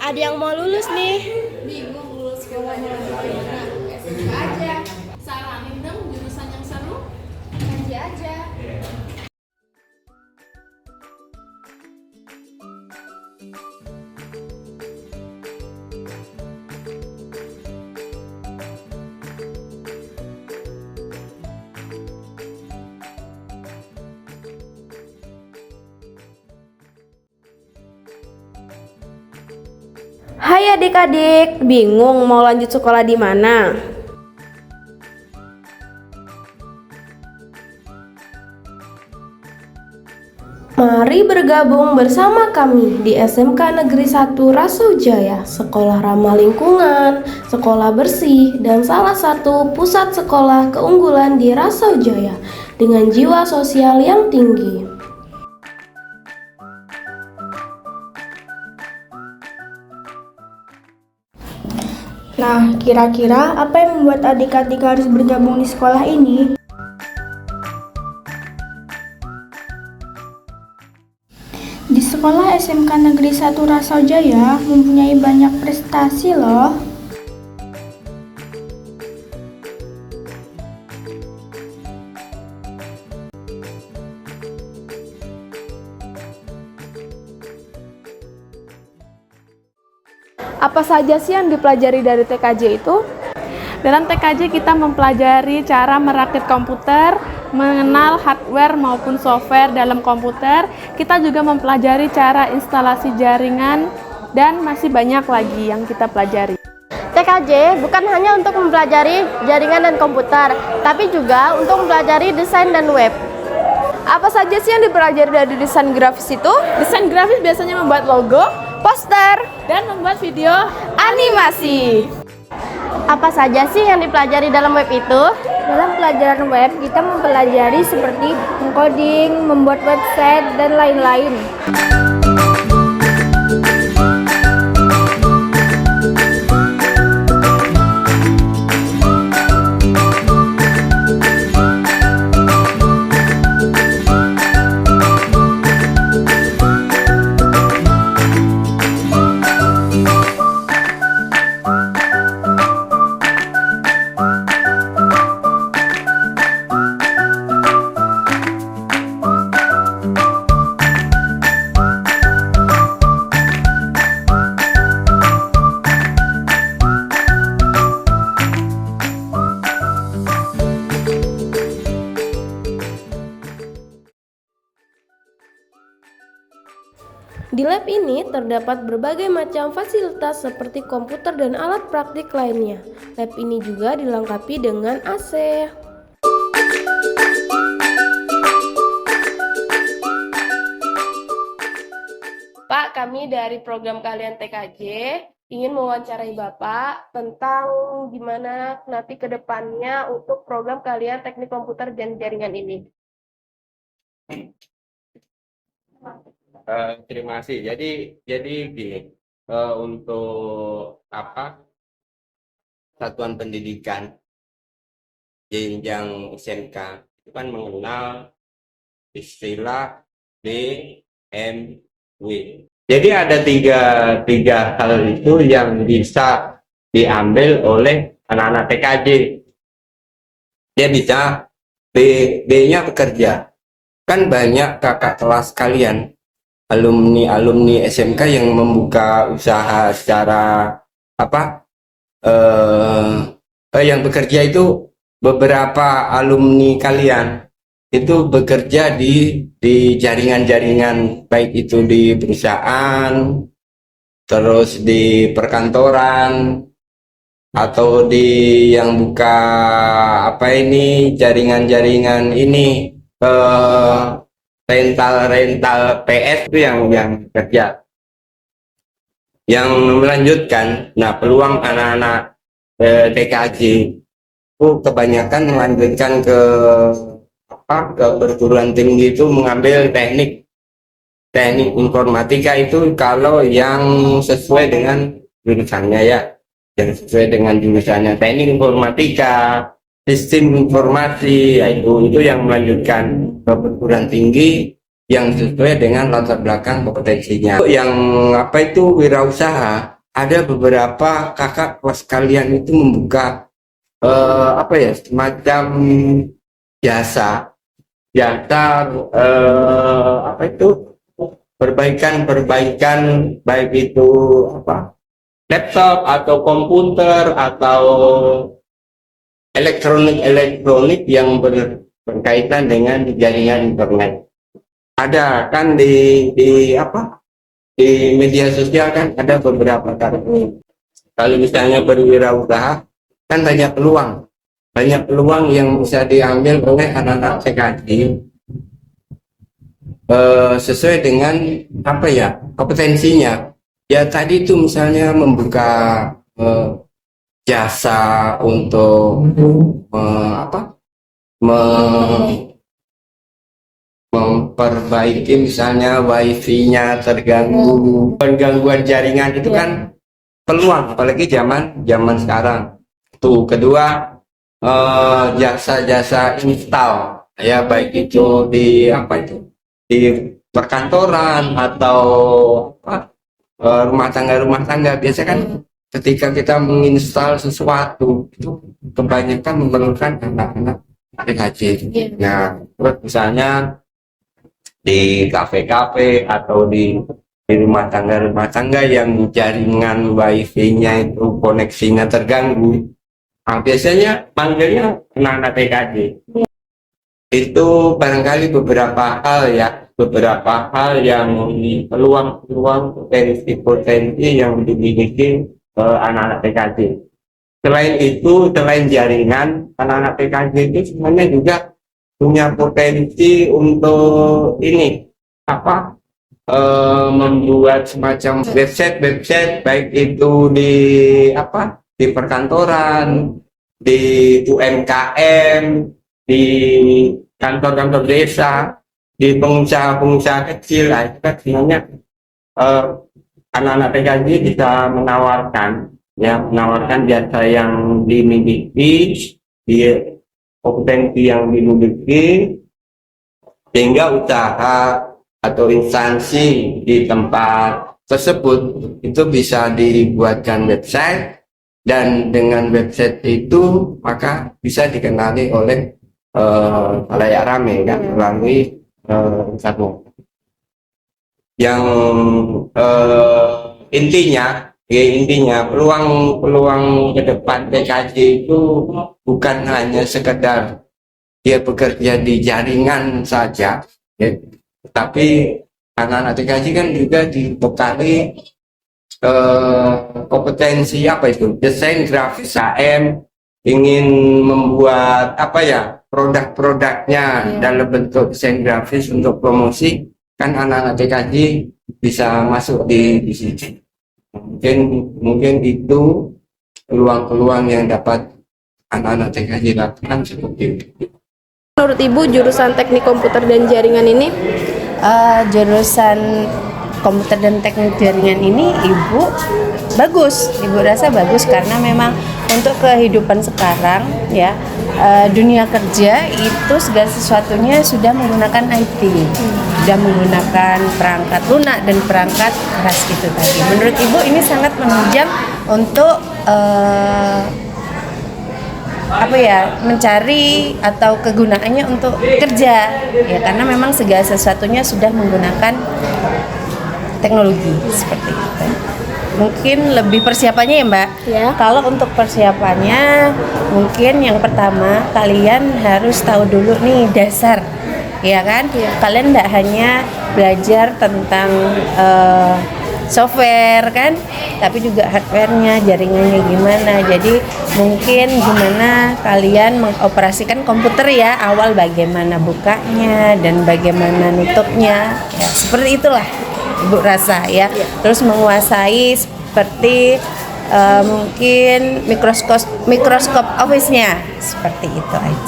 Ada yang mau lulus nih. Bingung lulus sekolahnya lanjut gimana? SMK aja. Saranin dong jurusan yang seru. Kaji aja. Hai adik-adik, bingung mau lanjut sekolah di mana? Mari bergabung bersama kami di SMK Negeri 1 Rasujaya, sekolah ramah lingkungan, sekolah bersih, dan salah satu pusat sekolah keunggulan di Rasujaya dengan jiwa sosial yang tinggi. Nah, kira-kira apa yang membuat adik-adik harus bergabung di sekolah ini? Di sekolah SMK Negeri 1 Rasojaya mempunyai banyak prestasi loh. Apa saja sih yang dipelajari dari TKJ itu? Dalam TKJ kita mempelajari cara merakit komputer, mengenal hardware maupun software dalam komputer. Kita juga mempelajari cara instalasi jaringan dan masih banyak lagi yang kita pelajari. TKJ bukan hanya untuk mempelajari jaringan dan komputer, tapi juga untuk mempelajari desain dan web. Apa saja sih yang dipelajari dari desain grafis itu? Desain grafis biasanya membuat logo, Poster, dan membuat video animasi. Apa saja sih yang dipelajari dalam web itu? Dalam pelajaran web, kita mempelajari seperti encoding, membuat website, dan lain-lain. Di lab ini terdapat berbagai macam fasilitas seperti komputer dan alat praktik lainnya. Lab ini juga dilengkapi dengan AC. Pak, kami dari program kalian TKJ ingin mewawancarai Bapak tentang gimana nanti ke depannya untuk program kalian teknik komputer dan jaringan ini. Terima kasih. Jadi gini, untuk apa satuan pendidikan jenjang SMK itu kan mengenal istilah DMW. Jadi ada tiga hal itu yang bisa diambil oleh anak-anak TKJ. Dia bisa B-nya bekerja. Kan banyak kakak kelas kalian, alumni SMK yang membuka usaha secara yang bekerja itu beberapa alumni kalian itu bekerja di jaringan-jaringan, baik itu di perusahaan, terus di perkantoran, atau di yang buka jaringan-jaringan ini rental PS itu yang kerja, yang melanjutkan. Nah, peluang anak-anak TKJ itu kebanyakan melanjutkan ke perguruan tinggi itu mengambil teknik informatika itu kalau yang sesuai dengan jurusannya ya, yang sesuai dengan jurusannya teknik informatika, sistem informasi, itu yang melanjutkan ke perguruan tinggi. yang sesuai dengan latar belakang kompetensinya. Yang apa itu wirausaha, ada beberapa kakak kelas kalian itu membuka apa ya, semacam jasa apa itu perbaikan baik itu apa laptop atau komputer atau elektronik yang berkaitan dengan jaringan internet. Ada kan di media sosial kan ada beberapa kali. Kalau misalnya berwirausaha kan banyak peluang yang bisa diambil oleh anak-anak TKJ sesuai dengan apa ya kompetensinya. Ya tadi itu misalnya membuka jasa untuk memperbaiki misalnya wifi-nya terganggu, gangguan jaringan itu kan peluang, apalagi zaman sekarang. Tuh kedua jasa-jasa install ya, baik itu di di perkantoran atau rumah tangga biasa kan ketika kita menginstal sesuatu itu kebanyakan memerlukan anak-anak PKJ. Nah, terus misalnya di kafe-kafe atau di rumah tangga yang jaringan wifi-nya itu koneksinya terganggu, biasanya panggilnya anak-anak PKJ. Itu barangkali beberapa hal yang peluang potensi yang dimiliki anak-anak PKJ. Selain jaringan, anak-anak PKJ itu sebenarnya juga punya potensi untuk membuat semacam website baik itu di perkantoran, di UMKM, di kantor-kantor desa, di pengusaha kecil. Itu kan sebenarnya anak-anak PKJ bisa menawarkan jasa yang dimiliki, di kompetensi yang dimiliki, sehingga usaha atau instansi di tempat tersebut itu bisa dibuatkan website, dan dengan website itu maka bisa dikenali oleh khalayak ramai kan melalui internet. Yang intinya peluang ke depan PKJ itu bukan hanya sekedar dia bekerja di jaringan saja, ya, tapi anak-anak PKJ kan juga dibekali kompetensi desain grafis AM, ingin membuat produk-produknya dalam bentuk desain grafis untuk promosi, kan anak-anak TKJ bisa masuk di sini. Mungkin itu peluang-peluang yang dapat anak-anak TKJ lakukan seperti itu. Menurut Ibu, jurusan Teknik Komputer dan Jaringan ini? Jurusan komputer dan teknik jaringan ini Ibu rasa bagus karena memang untuk kehidupan sekarang ya, dunia kerja itu segala sesuatunya sudah menggunakan IT, sudah menggunakan perangkat lunak dan perangkat keras gitu tadi. Menurut Ibu ini sangat menunjang untuk mencari atau kegunaannya untuk kerja ya, karena memang segala sesuatunya sudah menggunakan teknologi seperti itu. Mungkin lebih persiapannya ya Mbak ya. Kalau untuk persiapannya mungkin yang pertama kalian harus tahu dulu nih dasar ya kan ya. Kalian tidak hanya belajar tentang software kan, tapi juga hardware-nya, jaringannya gimana. Jadi mungkin gimana kalian mengoperasikan komputer ya, awal bagaimana bukanya dan bagaimana nutupnya ya, seperti itulah Ibu rasa ya. Terus menguasai seperti mungkin mikroskop Office-nya, seperti itu aja.